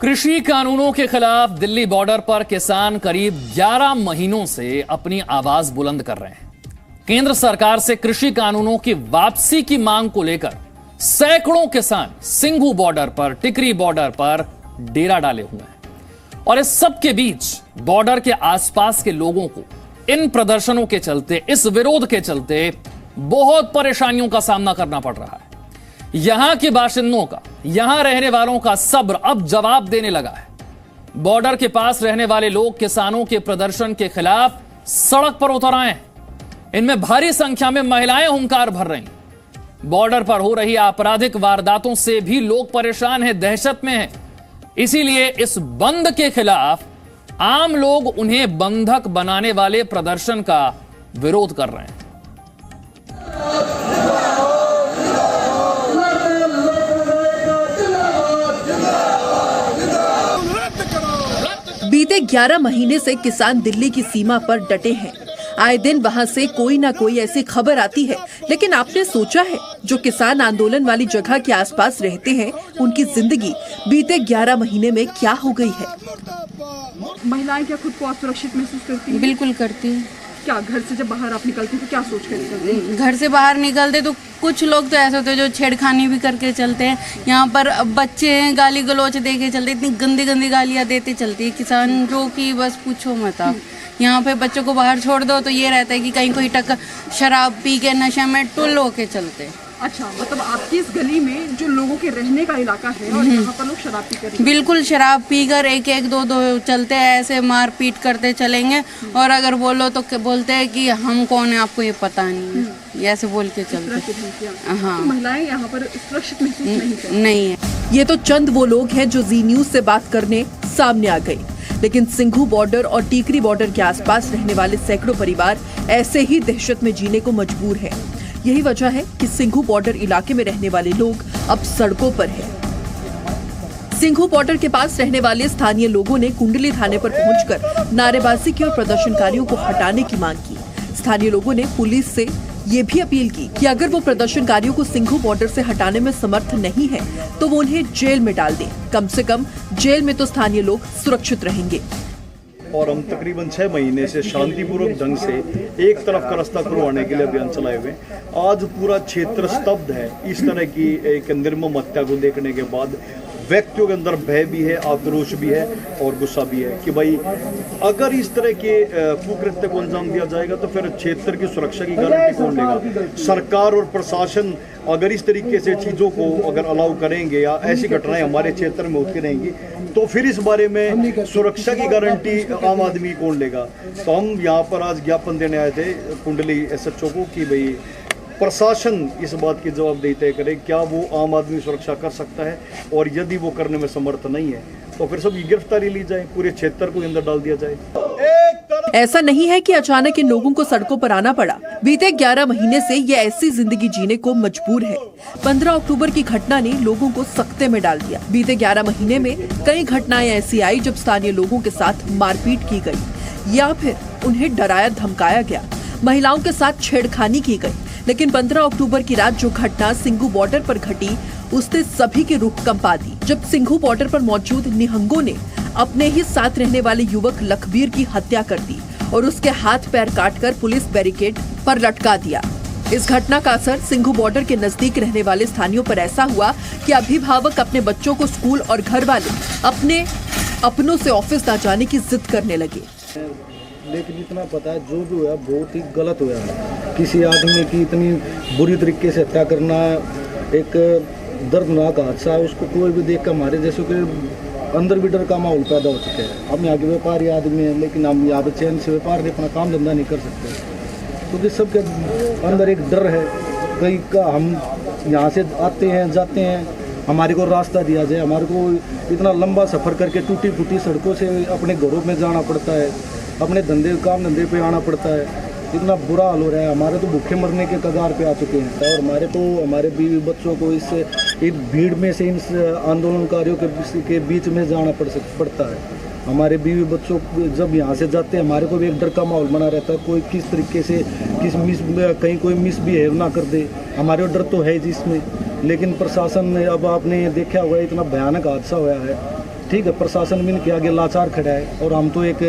कृषि कानूनों के खिलाफ दिल्ली बॉर्डर पर किसान करीब 11 महीनों से अपनी आवाज बुलंद कर रहे हैं। केंद्र सरकार से कृषि कानूनों की वापसी की मांग को लेकर सैकड़ों किसान सिंघू बॉर्डर पर, टिकरी बॉर्डर पर डेरा डाले हुए हैं और इस सब के बीच बॉर्डर के आसपास के लोगों को इन प्रदर्शनों के चलते, इस विरोध के चलते बहुत परेशानियों का सामना करना पड़ रहा है। यहां के बाशिंदों का, यहां रहने वालों का सब्र अब जवाब देने लगा है। बॉर्डर के पास रहने वाले लोग किसानों के प्रदर्शन के खिलाफ सड़क पर उतर आए हैं। इनमें भारी संख्या में महिलाएं हुंकार भर रही हैं। बॉर्डर पर हो रही आपराधिक वारदातों से भी लोग परेशान हैं, दहशत में हैं। इसीलिए इस बंद के खिलाफ आम लोग उन्हें बंधक बनाने वाले प्रदर्शन का विरोध कर रहे हैं। बीते 11 महीने से किसान दिल्ली की सीमा पर डटे हैं। आए दिन वहां से कोई ना कोई ऐसी खबर आती है, लेकिन आपने सोचा है जो किसान आंदोलन वाली जगह के आसपास रहते हैं, उनकी जिंदगी बीते 11 महीने में क्या हो गई है? महिलाएं क्या खुद को असुरक्षित महसूस करती हैं? बिल्कुल करती हैं। क्या घर से जब बाहर आप निकलती तो क्या सोच कर निकलती हैं? घर से बाहर निकलते तो कुछ लोग तो ऐसे होते हैं जो छेड़खानी भी करके चलते हैं। यहाँ पर बच्चे गाली गलौच दे के चलते, इतनी गंदी गंदी गालियाँ देते चलती है किसान, जो कि बस पूछो मत आप। यहाँ पे बच्चों को बाहर छोड़ दो तो ये रहता है कि कहीं कोई टक्कर शराब पी के नशे में टुल होके चलते। अच्छा, मतलब आपकी इस गली में जो लोगों के रहने का इलाका है और यहाँ पर लोग शराब पी कर, बिल्कुल शराब पीकर एक एक दो दो चलते हैं, ऐसे मारपीट करते चलेंगे। और अगर बोलो तो बोलते हैं कि हम कौन है आपको ये पता नहीं है, ऐसे बोल के चलते। हाँ, तो महिलाएं यहाँ पर सुरक्षित महसूस नहीं है। ये तो चंद वो लोग हैं जो जी न्यूज से बात करने सामने आ गए, लेकिन सिंघू बॉर्डर और टीकरी बॉर्डर के आसपास रहने वाले सैकड़ों परिवार ऐसे ही दहशत में जीने को मजबूर हैं। यही वजह है कि सिंघू बॉर्डर इलाके में रहने वाले लोग अब सड़कों पर हैं। सिंघू बॉर्डर के पास रहने वाले स्थानीय लोगों ने कुंडली थाने पर पहुंचकर नारेबाजी की और प्रदर्शनकारियों को हटाने की मांग की। स्थानीय लोगों ने पुलिस से ये भी अपील की कि अगर वो प्रदर्शनकारियों को सिंघू बॉर्डर से हटाने में समर्थ नहीं है तो वो उन्हें जेल में डाल दें। कम से कम जेल में तो स्थानीय लोग सुरक्षित रहेंगे। और हम तकरीबन 6 महीने से शांतिपूर्वक ढंग से एक तरफ का रास्ता खुलवाने के लिए अभियान चलाए हुए। आज पूरा क्षेत्र स्तब्ध है। इस तरह की एक निर्मम हत्या को देखने के बाद व्यक्तियों के अंदर भय भी है, आक्रोश भी है और गुस्सा भी है कि भाई अगर इस तरह के कुकृत्य को अंजाम दिया जाएगा तो फिर क्षेत्र की सुरक्षा की गारंटी कौन लेगा? सरकार और प्रशासन अगर इस तरीके से चीज़ों को अगर अलाउ करेंगे या ऐसी घटनाएं हमारे क्षेत्र में होती रहेंगी तो फिर इस बारे में सुरक्षा की गारंटी आम आदमी कौन लेगा? तो हम यहाँ पर आज ज्ञापन देने आए थे कुंडली SHO को कि भाई प्रशासन इस बात की जवाबदेही तय करे, क्या वो आम आदमी सुरक्षा कर सकता है, और यदि वो करने में समर्थ नहीं है तो फिर सबकी गिरफ्तारी ली जाए, पूरे क्षेत्र को अंदर डाल दिया जाए। ऐसा नहीं है कि अचानक इन लोगों को सड़कों पर आना पड़ा। बीते 11 महीने से ये ऐसी जिंदगी जीने को मजबूर है। 15 अक्टूबर की घटना ने लोगों को सख्ते में डाल दिया। बीते 11 महीने में कई घटनाएं ऐसी आई जब स्थानीय लोगों के साथ मारपीट की गई या फिर उन्हें डराया धमकाया गया, महिलाओं के साथ छेड़खानी की गई। लेकिन 15 अक्टूबर की रात जो घटना सिंघू बॉर्डर पर घटी, उसने सभी की रूह कंपा दी। जब सिंघू बॉर्डर पर मौजूद निहंगों ने अपने ही साथ रहने वाले युवक लखबीर की हत्या कर दी और उसके हाथ पैर काटकर पुलिस बैरिकेड पर लटका दिया। इस घटना का असर सिंघू बॉर्डर के नजदीक रहने वाले स्थानियों पर ऐसा हुआ कि अभिभावक अपने बच्चों को स्कूल और घर वाले अपने अपनों से ऑफिस न जाने की जिद करने लगे। लेकिन इतना पता है जो भी हुआ बहुत ही गलत हुआ है। किसी आदमी की इतनी बुरी तरीके से हत्या करना एक दर्दनाक हादसा है। उसको कोई भी देख कर हमारे जैसे के अंदर भी डर का माहौल पैदा हो चुका है। हम यहाँ के व्यापारी आदमी हैं, लेकिन हम यहाँ पे चैन से व्यापार नहीं, अपना काम धंधा नहीं कर सकते क्योंकि सबके अंदर एक डर है। कहीं का हम यहाँ से आते हैं जाते हैं, हमारे को रास्ता दिया जाए। हमारे को इतना लंबा सफ़र करके टूटी फूटी सड़कों से अपने घरों में जाना पड़ता है, अपने काम धंधे पे आना पड़ता है। इतना बुरा हाल हो रहा है। हमारे तो भूखे मरने के कगार पे आ चुके हैं और हमारे बीवी बच्चों को इस भीड़ में से इन आंदोलनकारियों के बीच में जाना पड़ता है। हमारे बीवी बच्चों जब यहाँ से जाते हैं हमारे को भी एक डर का माहौल बना रहता है। कोई किस तरीके से कहीं कोई मिसबिहेव ना कर दे, हमारे डर तो है जिसमें। लेकिन प्रशासन ने, अब आपने देखा हुआ इतना भयानक हादसा हुआ है ठीक है, प्रशासन भी इनके आगे लाचार खड़ा है और हम तो एक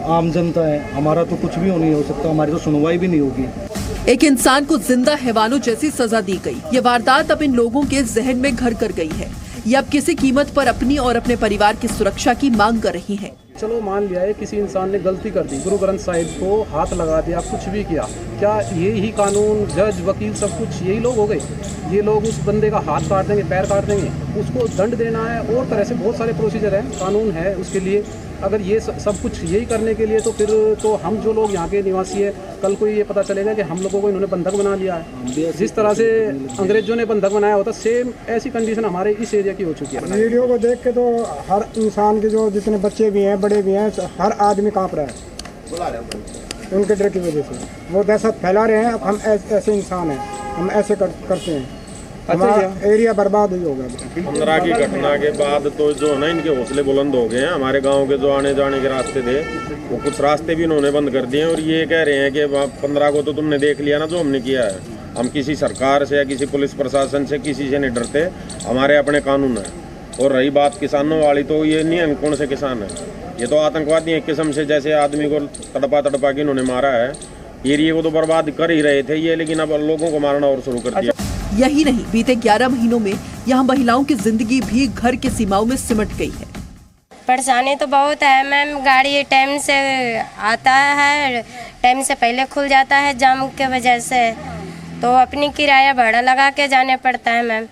आम जनता है, हमारा तो कुछ भी नहीं हो सकता, हमारी तो सुनवाई भी नहीं होगी। एक इंसान को जिंदा हैवानों जैसी सजा दी गई। ये वारदात अब इन लोगों के जहन में घर कर गई है। ये अब किसी कीमत पर अपनी और अपने परिवार की सुरक्षा की मांग कर रही है। चलो मान लिया है किसी इंसान ने गलती कर दी, गुरु ग्रंथ साहिब को हाथ लगा दिया, कुछ भी किया, क्या यही कानून, जज, वकील सब कुछ यही लोग हो गए? ये लोग उस बंदे का हाथ काट देंगे, पैर काट देंगे, उसको दंड देना है और तरह से बहुत सारे प्रोसीजर हैं, कानून है उसके लिए। अगर ये सब कुछ यही करने के लिए तो फिर तो हम जो लोग यहाँ के निवासी है, कल को ये पता चलेगा कि हम लोगों को इन्होंने बंधक बना लिया है। जिस तरह से अंग्रेजों ने बंधक बनाया होता, सेम ऐसी कंडीशन हमारे इस एरिया की हो चुकी है। वीडियो को देख के तो हर इंसान के जो जितने बच्चे भी हैं, बड़े भी हैं, हर आदमी कांप रहा है उनके डर की वजह से। वो दहशत फैला रहे हैं। अब हम ऐसे इंसान हैं, हम ऐसे करते हैं, हमारा एरिया बर्बाद ही होगा। 15 की घटना के बाद तो जो है ना, इनके हौसले बुलंद हो गए हैं। हमारे गांव के जो आने जाने के रास्ते थे, वो कुछ रास्ते भी इन्होंने बंद कर दिए और ये कह रहे हैं कि 15 को तो तुमने देख लिया ना जो हमने किया है। हम किसी सरकार से या किसी पुलिस प्रशासन से किसी से नहीं डरते, हमारे अपने कानून है। और रही बात किसानों वाली, तो ये नहीं है कौन से किसान है, ये तो आतंकवादी एक किस्म से, जैसे आदमी को तड़पा के इन्होंने मारा है। एरिया को तो बर्बाद कर ही रहे थे ये, लेकिन अब लोगों को मारना और शुरू कर दिया। यही नहीं, बीते 11 महीनों में यहाँ महिलाओं की जिंदगी भी घर की सीमाओं में सिमट गई है। परेशानी तो बहुत है मैम, गाड़ी टाइम से आता है, टाइम से पहले खुल जाता है जाम के वजह से, तो अपनी किराया भाड़ा लगा के जाने पड़ता है मैम।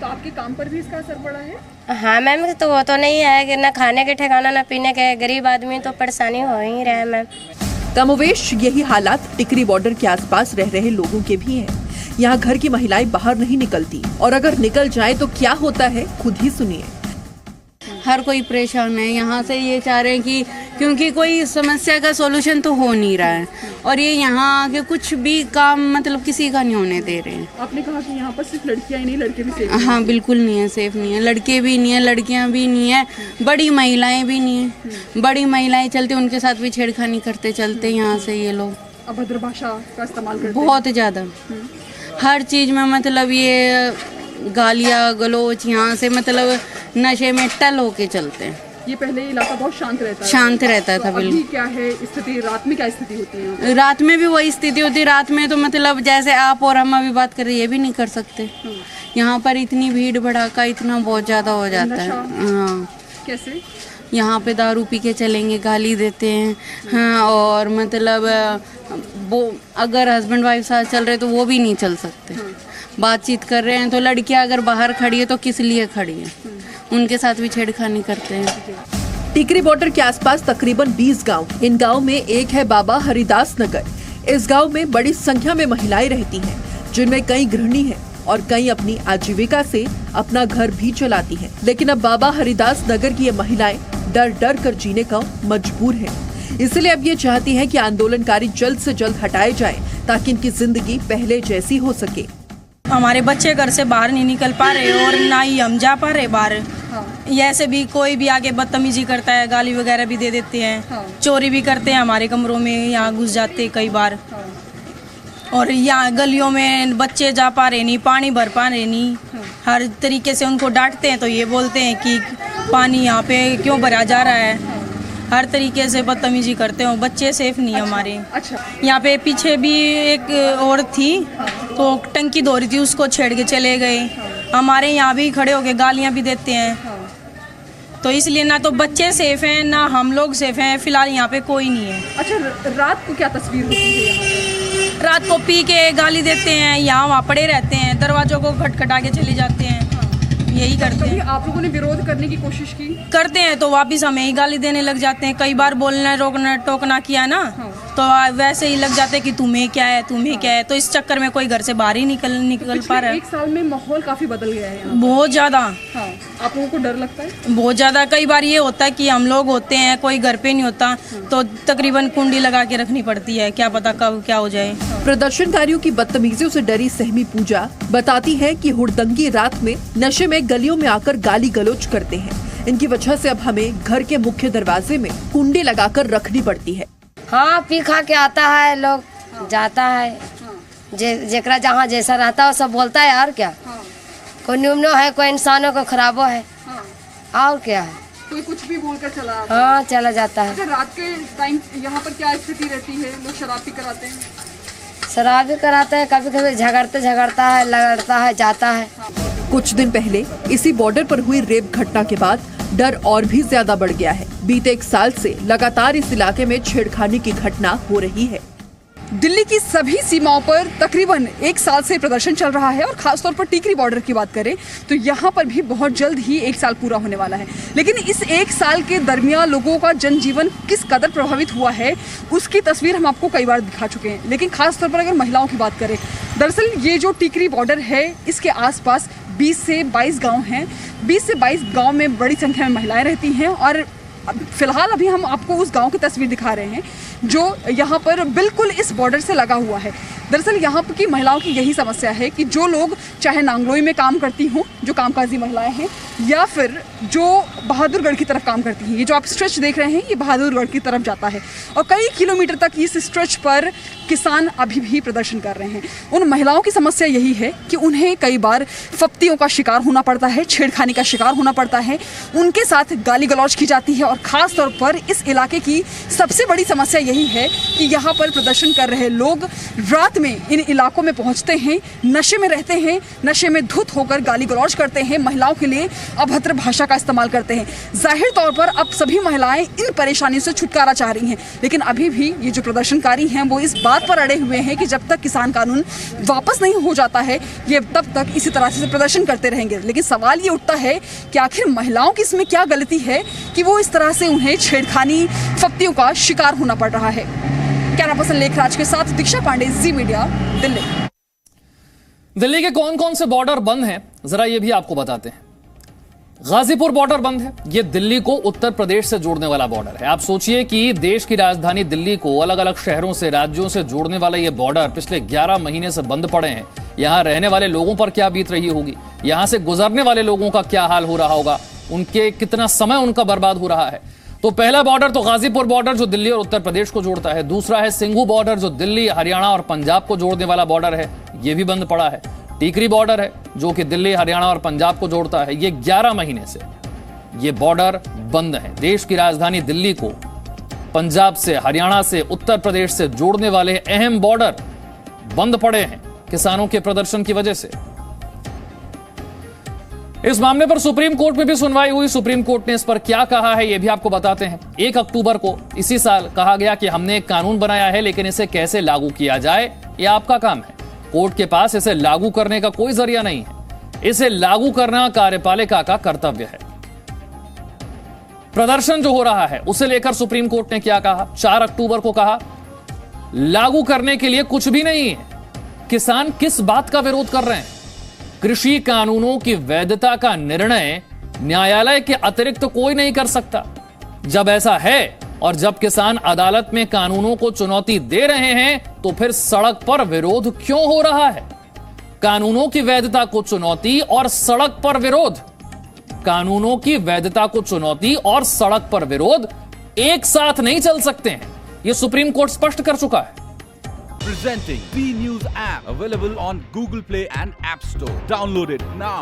तो आपके काम पर भी इसका असर पड़ा है? हाँ मैम, तो वो तो नहीं है कि न खाने के ठिकाना न पीने के, गरीब आदमी तो परेशानी हो ही रहा है मैम। कमोवेश यही हालात टिकरी बॉर्डर के आसपास रह रहे लोगों के भी हैं। यहाँ घर की महिलाएं बाहर नहीं निकलती और अगर निकल जाए तो क्या होता है, खुद ही सुनिए। हर कोई परेशान है। यहाँ से ये चाह रहे हैं कि क्योंकि कोई समस्या का सोल्यूशन तो हो नहीं रहा है और ये यहाँ आके कुछ भी काम मतलब किसी का नहीं होने दे रहे हैं। आपने कहा कि यहाँ पर सिर्फ लड़कियाँ ही नहीं, लड़के भी सेफ हैं। हाँ बिल्कुल नहीं है, सेफ नहीं है। लड़के भी नहीं है, लड़कियाँ भी नहीं है, बड़ी महिलाएं भी नहीं है। बड़ी महिलाएं चलते उनके साथ भी छेड़खानी करते चलते यहाँ से ये लोग। अभद्र भाषा का इस्तेमाल करते हैं बहुत ज़्यादा, हर चीज़ में मतलब ये गालियाँ गलोच, यहाँ से मतलब नशे में टल होके चलते हैं। ये पहले इलाका बहुत शांत रहता है। शांत रहता था बिल्कुल। अभी क्या है स्थिति, रात में क्या स्थिति होती है? रात में भी वही स्थिति होती है। रात में तो मतलब जैसे आप और हम अभी बात कर रहे हैं, ये भी नहीं कर सकते। यहाँ पर इतनी भीड़ भड़ाका इतना बहुत ज़्यादा हो जाता है। हाँ, कैसे? यहाँ पे दारू पी के चलेंगे, गाली देते हैं। हाँ, और मतलब वो अगर हस्बैंड वाइफ साथ चल रहे तो वो भी नहीं चल सकते। बातचीत कर रहे हैं तो लड़कियां अगर बाहर खड़ी है तो किस लिए खड़ी है, उनके साथ भी छेड़खानी करते हैं। टिकरी बॉर्डर के आसपास तकरीबन 20 गांव। इन गांव में एक है बाबा हरिदास नगर। इस गांव में बड़ी संख्या में महिलाएं रहती हैं, जिनमें कई गृहिणी हैं और कई अपनी आजीविका से अपना घर भी चलाती हैं। लेकिन अब बाबा हरिदास नगर की ये महिलाएं डर डर कर जीने का मजबूर हैं। इसलिए अब ये चाहती हैं कि आंदोलनकारी जल्द से जल्द हटाए जाएं, ताकि इनकी जिंदगी पहले जैसी हो सके। हमारे बच्चे घर से बाहर नहीं निकल पा रहे और ना ही हम जा पा रहे बाहर। ऐसे भी कोई भी आगे बदतमीजी करता है, गाली वगैरह भी दे देते हैं, चोरी भी करते हैं, हमारे कमरों में यहाँ घुस जाते हैं कई बार। और यहाँ गलियों में बच्चे जा पा रहे नहीं, पानी भर पा रहे नहीं। हर तरीके से उनको डांटते हैं तो ये बोलते हैं कि पानी यहाँ पे क्यों भरा जा रहा है। हर तरीके से बदतमीजी करते हो, बच्चे सेफ नहीं है हमारे। अच्छा, यहाँ पे पीछे भी एक औरत थी तो टंकी धो रही थी, उसको छेड़ के चले गए। हमारे यहाँ भी खड़े होके गालियाँ भी देते हैं। तो इसलिए ना तो बच्चे सेफ हैं ना हम लोग सेफ हैं। फिलहाल यहाँ पे कोई नहीं है। अच्छा, रात को क्या तस्वीर होती है यहाँ पे? रात को पी के गाली देते हैं, यहाँ वहाँ पड़े रहते हैं, दरवाजों को खटखटा के चले जाते हैं, यही करते हैं। आप लोगों ने विरोध करने की कोशिश की? करते हैं तो वापिस हमें ही गाली देने लग जाते हैं। कई बार बोलना रोकना टोकना किया ना तो वैसे ही लग जाते कि तुम्हें क्या है, तुम्हें क्या है। तो इस चक्कर में कोई घर से बाहर ही निकल पा रहा है। एक साल में माहौल काफी बदल गया है। बहुत ज्यादा। हाँ, आप लोगों को डर लगता है? बहुत ज्यादा। कई बार ये होता है कि हम लोग होते हैं, कोई घर पे नहीं होता तो तकरीबन कुंडी लगा के रखनी पड़ती है, क्या पता कब क्या हो जाए। प्रदर्शनकारियों की बदतमीजियों से डरी सहमी पूजा बताती है कि हुड़दंगी रात में नशे में गलियों में आकर गाली गलौज करते हैं। इनकी वजह से अब हमें घर के मुख्य दरवाजे में कुंडी लगाकर रखनी पड़ती है। हाँ, पी खा के आता है, लोग जाता है, जेकरा जहाँ जैसा रहता है वो सब बोलता है। और क्या, कोई निम्नो है, कोई इंसानों को खराबो है। और क्या है, कोई कुछ भी बोलकर चला आता हाँ चला जाता है। अच्छा, रात के टाइम यहाँ पर क्या स्थिति रहती है? लोग शराब भी कराते हैं? शराब भी कराते हैं, कभी कभी झगड़ता है, लड़ता है, जाता है। कुछ दिन पहले इसी बॉर्डर पर हुई रेप घटना के बाद डर और भी ज्यादा बढ़ गया है। बीते 1 साल से लगातार इस इलाके में छेड़खानी की घटना हो रही है। दिल्ली की सभी सीमाओं पर तकरीबन 1 साल से प्रदर्शन चल रहा है और खासतौर पर टीकरी बॉर्डर की बात करें तो यहाँ पर भी बहुत जल्द ही 1 साल पूरा होने वाला है। लेकिन इस 1 साल के दरमियान लोगों का जनजीवन किस कदर प्रभावित हुआ है उसकी तस्वीर हम आपको कई बार दिखा चुके हैं। लेकिन खासतौर पर अगर महिलाओं की बात करें, दरअसल ये जो टीकरी बॉर्डर है इसके आसपास 20 से 22 गाँव हैं। 20 से 22 गाँव में बड़ी संख्या में महिलाएं रहती हैं और फिलहाल अभी हम आपको उस गांव की तस्वीर दिखा रहे हैं जो यहाँ पर बिल्कुल इस बॉर्डर से लगा हुआ है। दरअसल यहाँ की महिलाओं की यही समस्या है कि जो लोग चाहे नांगलोई में काम करती हों, जो कामकाजी महिलाएं हैं, या फिर जो बहादुरगढ़ की तरफ काम करती हैं, ये जो आप स्ट्रेच देख रहे हैं ये बहादुरगढ़ की तरफ जाता है और कई किलोमीटर तक इस स्ट्रेच पर किसान अभी भी प्रदर्शन कर रहे हैं। उन महिलाओं की समस्या यही है कि उन्हें कई बार फप्तियों का शिकार होना पड़ता है, छेड़खानी का शिकार होना पड़ता है, उनके साथ गाली गलौज की जाती है और खास तौर पर इस इलाके की सबसे बड़ी समस्या यही है कि यहाँ पर प्रदर्शन कर रहे लोग रात में इन इलाकों में पहुँचते हैं, नशे में रहते हैं, नशे में धुत होकर गाली गलौज करते हैं, महिलाओं के लिए अभद्र भाषा का इस्तेमाल करते हैं। जाहिर तौर पर अब सभी महिलाएं इन परेशानियों से छुटकारा चाह रही हैं, लेकिन अभी भी ये जो प्रदर्शनकारी हैं वो इस बात पर अड़े हुए हैं कि जब तक किसान कानून वापस नहीं हो जाता है ये तब तक इसी तरह से प्रदर्शन करते रहेंगे। लेकिन सवाल ये उठता है कि आखिर महिलाओं की इसमें क्या गलती है कि वो इस तरह से उन्हें छेड़खानी फप्तियों का शिकार होना पड़ रहा है। कैमरा पर्सन लेखराज के साथ दीक्षा पांडे, जी मीडिया, दिल्ली। दिल्ली के कौन कौन से बॉर्डर बंद हैं जरा ये भी आपको बताते हैं। गाजीपुर बॉर्डर बंद है। ये दिल्ली को उत्तर प्रदेश से जोड़ने वाला बॉर्डर है। आप सोचिए कि देश की राजधानी दिल्ली को अलग अलग शहरों से, राज्यों से जोड़ने वाला ये बॉर्डर पिछले 11 महीने से बंद पड़े हैं। यहां रहने वाले लोगों पर क्या बीत रही होगी, यहां से गुजरने वाले लोगों का क्या हाल हो रहा होगा, उनके कितना समय उनका बर्बाद हो रहा है। तो पहला बॉर्डर तो गाजीपुर बॉर्डर जो दिल्ली और उत्तर प्रदेश को जोड़ता है। दूसरा है सिंघू बॉर्डर जो दिल्ली, हरियाणा और पंजाब को जोड़ने वाला बॉर्डर है, यह भी बंद पड़ा है। टीकरी बॉर्डर है जो कि दिल्ली, हरियाणा और पंजाब को जोड़ता है। ये 11 महीने से ये बॉर्डर बंद है। देश की राजधानी दिल्ली को पंजाब से, हरियाणा से, उत्तर प्रदेश से जोड़ने वाले अहम बॉर्डर बंद पड़े हैं किसानों के प्रदर्शन की वजह से। इस मामले पर सुप्रीम कोर्ट में भी सुनवाई हुई। सुप्रीम कोर्ट ने इस पर क्या कहा है यह भी आपको बताते हैं। 1 अक्टूबर को इसी साल कहा गया कि हमने एक कानून बनाया है, लेकिन इसे कैसे लागू किया जाए यह आपका काम है। कोर्ट के पास इसे लागू करने का कोई जरिया नहीं है। इसे लागू करना कार्यपालिका का कर्तव्य है। प्रदर्शन जो हो रहा है उसे लेकर सुप्रीम कोर्ट ने क्या कहा? 4 अक्टूबर को कहा लागू करने के लिए कुछ भी नहीं है। किसान किस बात का विरोध कर रहे हैं? कृषि कानूनों की वैधता का निर्णय न्यायालय के अतिरिक्त कोई नहीं कर सकता। जब ऐसा है और जब किसान अदालत में कानूनों को चुनौती दे रहे हैं तो फिर सड़क पर विरोध क्यों हो रहा है? कानूनों की वैधता को चुनौती और सड़क पर विरोध, कानूनों की वैधता को चुनौती और सड़क पर विरोध एक साथ नहीं चल सकते हैं। यह सुप्रीम कोर्ट स्पष्ट कर चुका है। Presenting B News app available on Google Play and App Store. Download it now.